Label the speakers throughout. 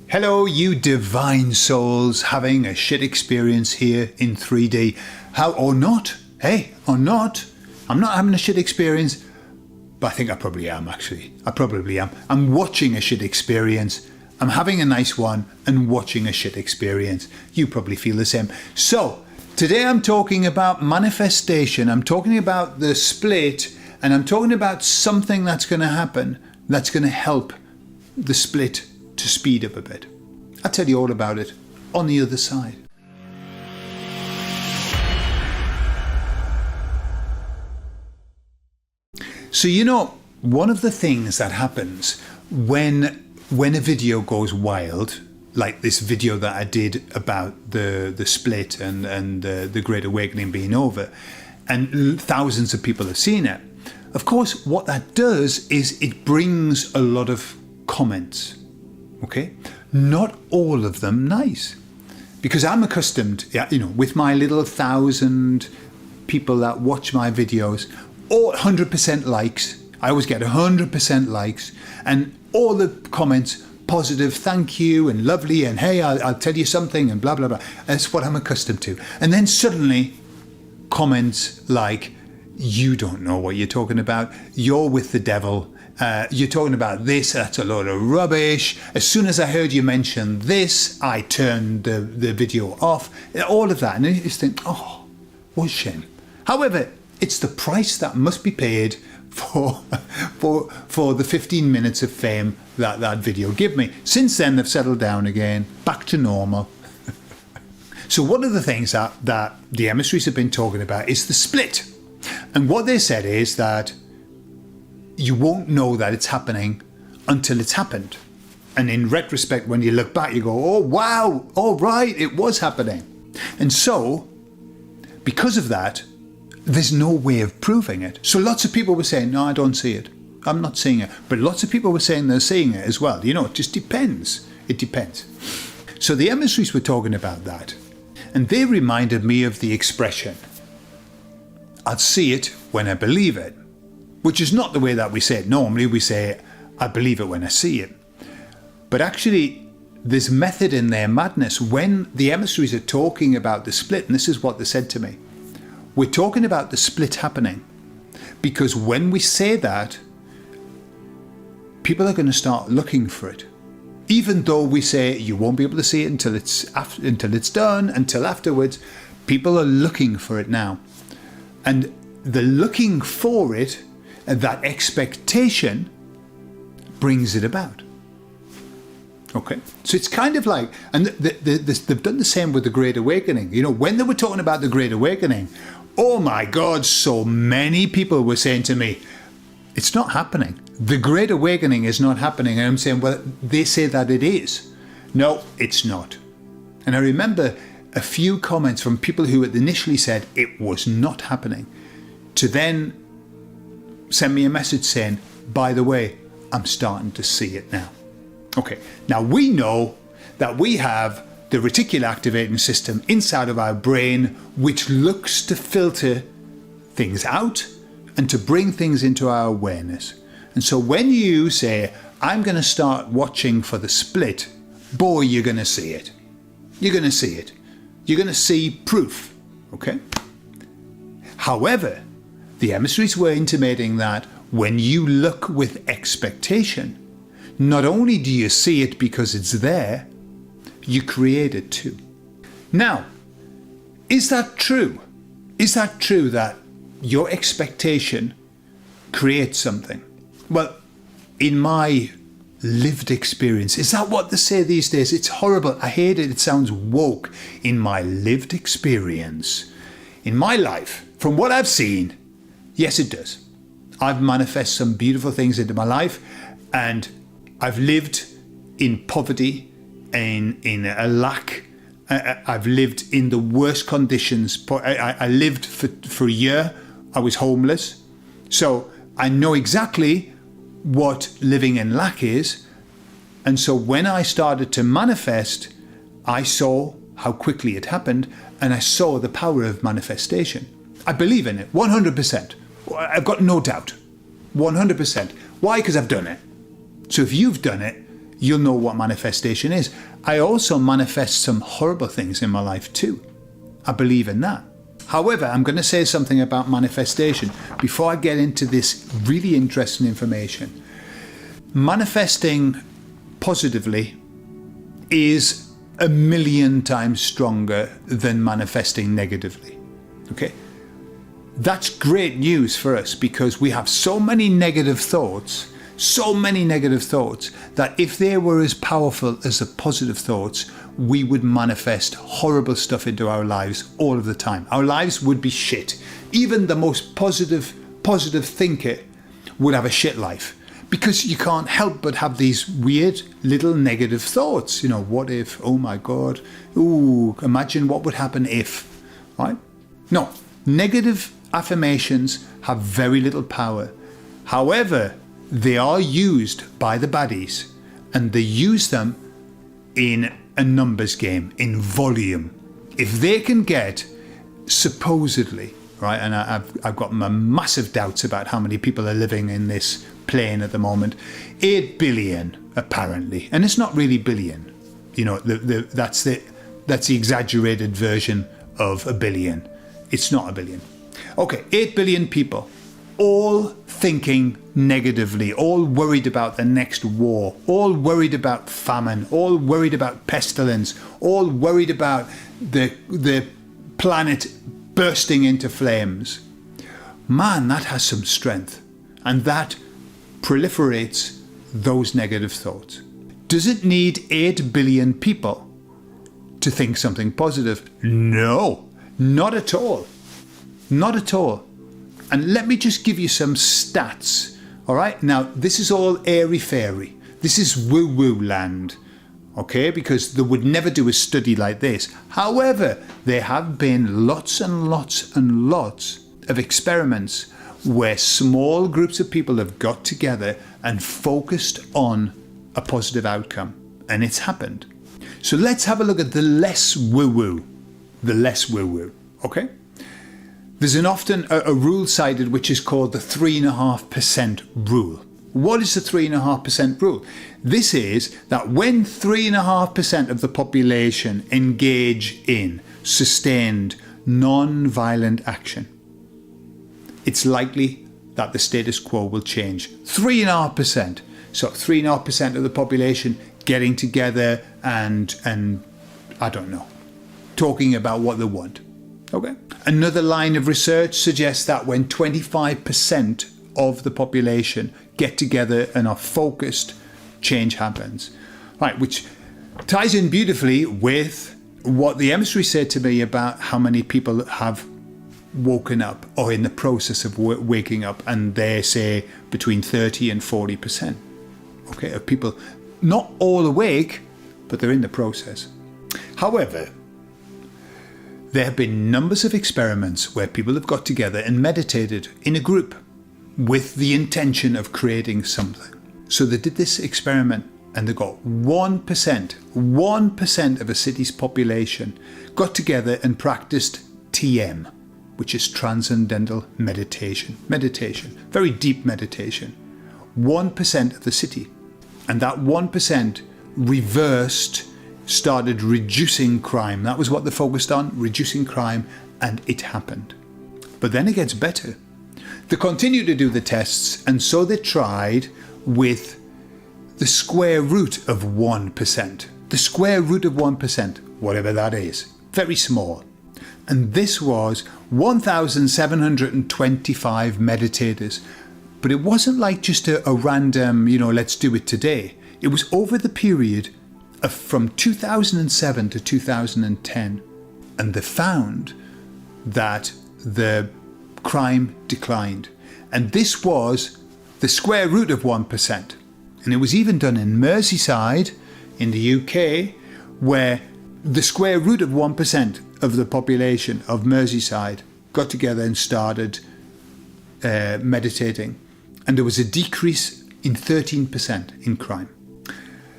Speaker 1: Hello, you divine souls having a shit experience here in 3D. How, or not? Hey, or not? I'm not having a shit experience, but I think I probably am, actually. I probably am. I'm watching a shit experience. I'm having a nice one and watching a shit experience. You probably feel the same. So, today I'm talking about manifestation. I'm talking about the split, and I'm talking about something that's going to happen that's going to help the split to speed up a bit. I'll tell you all about it on the other side. So one of the things that happens when a video goes wild, like this video that I did about the split and the Great Awakening being over, and thousands of people have seen it, of course what that does is it brings a lot of comments. Okay, not all of them nice, because I'm accustomed, with my little 1,000 people that watch my videos, all 100% likes. I always get 100% likes, and all the comments positive, thank you, and lovely, and hey, I'll tell you something, and blah blah blah. That's what I'm accustomed to. And then suddenly, comments like, "You don't know what you're talking about. You're with the devil. You're talking about this, that's a load of rubbish. As soon as I heard you mention this, I turned the video off." All of that. And you just think, oh, what a shame. However, it's the price that must be paid for the 15 minutes of fame that video gave me. Since then, they've settled down again, back to normal. So one of the things that the emissaries have been talking about is the split. And what they said is that you won't know that it's happening until it's happened. And in retrospect, when you look back, you go, oh, wow, all right, it was happening. And so, because of that, there's no way of proving it. So lots of people were saying, no, I don't see it. I'm not seeing it. But lots of people were saying they're seeing it as well. It just depends. It depends. So the emissaries were talking about that. And they reminded me of the expression, I'll see it when I believe it. Which is not the way that we say it. Normally we say, I believe it when I see it. But actually, there's method in their madness. When the emissaries are talking about the split, and this is what they said to me, we're talking about the split happening. Because when we say that, people are going to start looking for it. Even though we say you won't be able to see it until it's done, until afterwards, people are looking for it now. And the looking for it, and that expectation brings it about. Okay, so it's kind of like, and they've done the same with the Great Awakening. When they were talking about the Great Awakening, oh my God, so many people were saying to me, it's not happening. The Great Awakening is not happening. And I'm saying, well, they say that it is. No, it's not. And I remember a few comments from people who had initially said it was not happening, to then send me a message saying, by the way, I'm starting to see it now. Okay, now we know that we have the Reticular Activating System inside of our brain, which looks to filter things out and to bring things into our awareness. And so when you say, I'm going to start watching for the split, boy, you're going to see it. You're going to see it. You're going to see proof, okay? However, the emissaries were intimating that when you look with expectation, not only do you see it because it's there, you create it too. Now, is that true? Is that true that your expectation creates something? Well, in my lived experience, is that what they say these days? It's horrible. I hate it. It sounds woke. In my lived experience, in my life, from what I've seen, yes, it does. I've manifested some beautiful things into my life, and I've lived in poverty, in a lack. I've lived in the worst conditions. I lived for a year. I was homeless. So I know exactly what living in lack is. And so when I started to manifest, I saw how quickly it happened, and I saw the power of manifestation. I believe in it, 100%. I've got no doubt, 100%. Why? Because I've done it. So if you've done it, you'll know what manifestation is. I also manifest some horrible things in my life too. I believe in that. However, I'm going to say something about manifestation before I get into this really interesting information. Manifesting positively is 1,000,000 times stronger than manifesting negatively. Okay? That's great news for us because we have so many negative thoughts, that if they were as powerful as the positive thoughts, we would manifest horrible stuff into our lives all of the time. Our lives would be shit. Even the most positive thinker would have a shit life because you can't help but have these weird little negative thoughts. You know, what if? Oh my God. Ooh, imagine what would happen if, right? No, negative affirmations have very little power. However, they are used by the baddies, and they use them in a numbers game, in volume. If they can get, supposedly, right, and I've got my massive doubts about how many people are living in this plane at the moment, 8 billion apparently, and it's not really billion. You know, that's the exaggerated version of a billion. It's not a billion. Okay, 8 billion people, all thinking negatively, all worried about the next war, all worried about famine, all worried about pestilence, all worried about the planet bursting into flames. Man, that has some strength, and that proliferates those negative thoughts. Does it need 8 billion people to think something positive? No, not at all. Not at all. And let me just give you some stats. All right. Now, this is all airy-fairy. This is woo-woo land. Okay. Because they would never do a study like this. However, there have been lots and lots and lots of experiments where small groups of people have got together and focused on a positive outcome. And it's happened. So let's have a look at the less woo-woo. The less woo-woo. Okay. There's often a rule cited which is called the 3.5% rule. What is the 3.5% rule? This is that when 3.5% of the population engage in sustained non-violent action, it's likely that the status quo will change. 3.5%. So 3.5% of the population getting together and I don't know, talking about what they want. Okay. Another line of research suggests that when 25% of the population get together and are focused, change happens. Right, which ties in beautifully with what the emissary said to me about how many people have woken up or in the process of waking up, and they say between 30 and 40%. Okay, of people not all awake, but they're in the process. However, there have been numbers of experiments where people have got together and meditated in a group with the intention of creating something. So they did this experiment and they got 1% of a city's population got together and practiced TM, which is Transcendental meditation. Very deep meditation. 1% of the city. And that 1% started reducing crime. That was what they focused on, reducing crime, and it happened. But then it gets better. They continued to do the tests, and so they tried with the square root of 1%. The square root of 1%, whatever that is, very small. And this was 1,725 meditators. But it wasn't like just a random, let's do it today. It was over the period from 2007 to 2010, and they found that the crime declined. And this was the square root of 1%. And it was even done in Merseyside in the UK, where the square root of 1% of the population of Merseyside got together and started meditating. And there was a decrease in 13% in crime.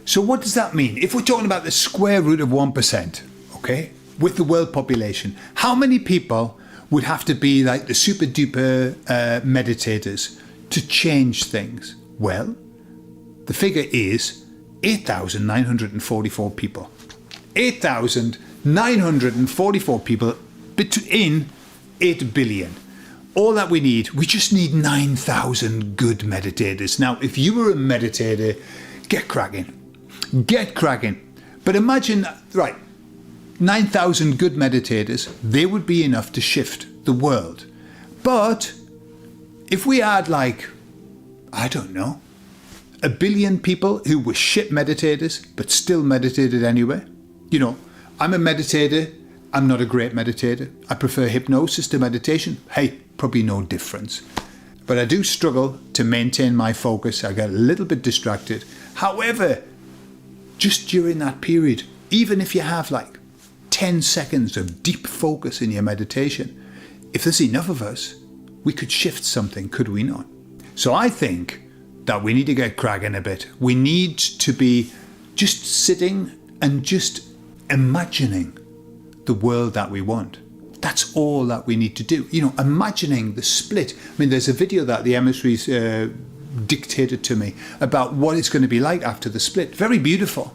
Speaker 1: So what does that mean? If we're talking about the square root of 1%, okay, with the world population, how many people would have to be like the super duper meditators to change things? Well, the figure is 8,944 people. 8,944 people in 8 billion. All that we need, we just need 9,000 good meditators. Now, if you were a meditator, get cracking. Get cracking. But imagine, right, 9,000 good meditators, they would be enough to shift the world. But if we had like, I don't know, 1 billion people who were shit meditators, but still meditated anyway. You know, I'm a meditator. I'm not a great meditator. I prefer hypnosis to meditation. Hey, probably no difference. But I do struggle to maintain my focus. I get a little bit distracted. However, just during that period, even if you have like 10 seconds of deep focus in your meditation, if there's enough of us, we could shift something, could we not? So I think that we need to get cracking a bit. We need to be just sitting and just imagining the world that we want. That's all that we need to do. You know, imagining the split. I mean, there's a video that the emissaries dictated to me about what it's going to be like after the split. Very beautiful.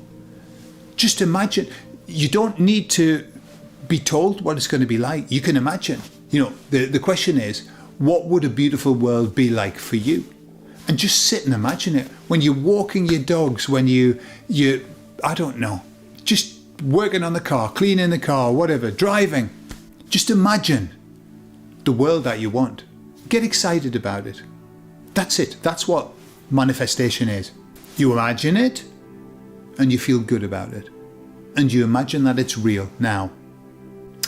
Speaker 1: Just imagine. You don't need to be told what it's going to be like. You can imagine. You know, the question is, what would a beautiful world be like for you? And just sit and imagine it. When you're walking your dogs, when you I don't know, just working on the car, cleaning the car, whatever, driving. Just imagine the world that you want. Get excited about it. That's it. That's what manifestation is. You imagine it and you feel good about it. And you imagine that it's real now.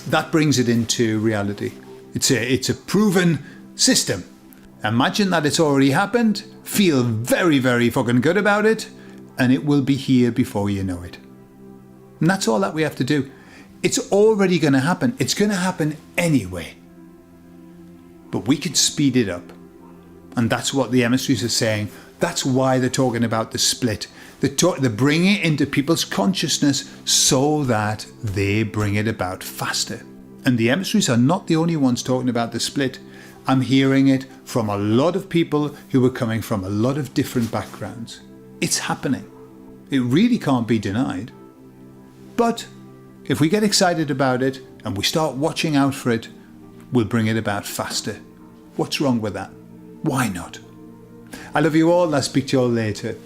Speaker 1: That brings it into reality. It's a proven system. Imagine that it's already happened, feel very, very fucking good about it, and it will be here before you know it. And that's all that we have to do. It's already going to happen. It's going to happen anyway. But we can speed it up. And that's what the emissaries are saying. That's why they're talking about the split. They're bringing it into people's consciousness so that they bring it about faster. And the emissaries are not the only ones talking about the split. I'm hearing it from a lot of people who are coming from a lot of different backgrounds. It's happening. It really can't be denied. But if we get excited about it and we start watching out for it, we'll bring it about faster. What's wrong with that? Why not? I love you all. I'll speak to you all later.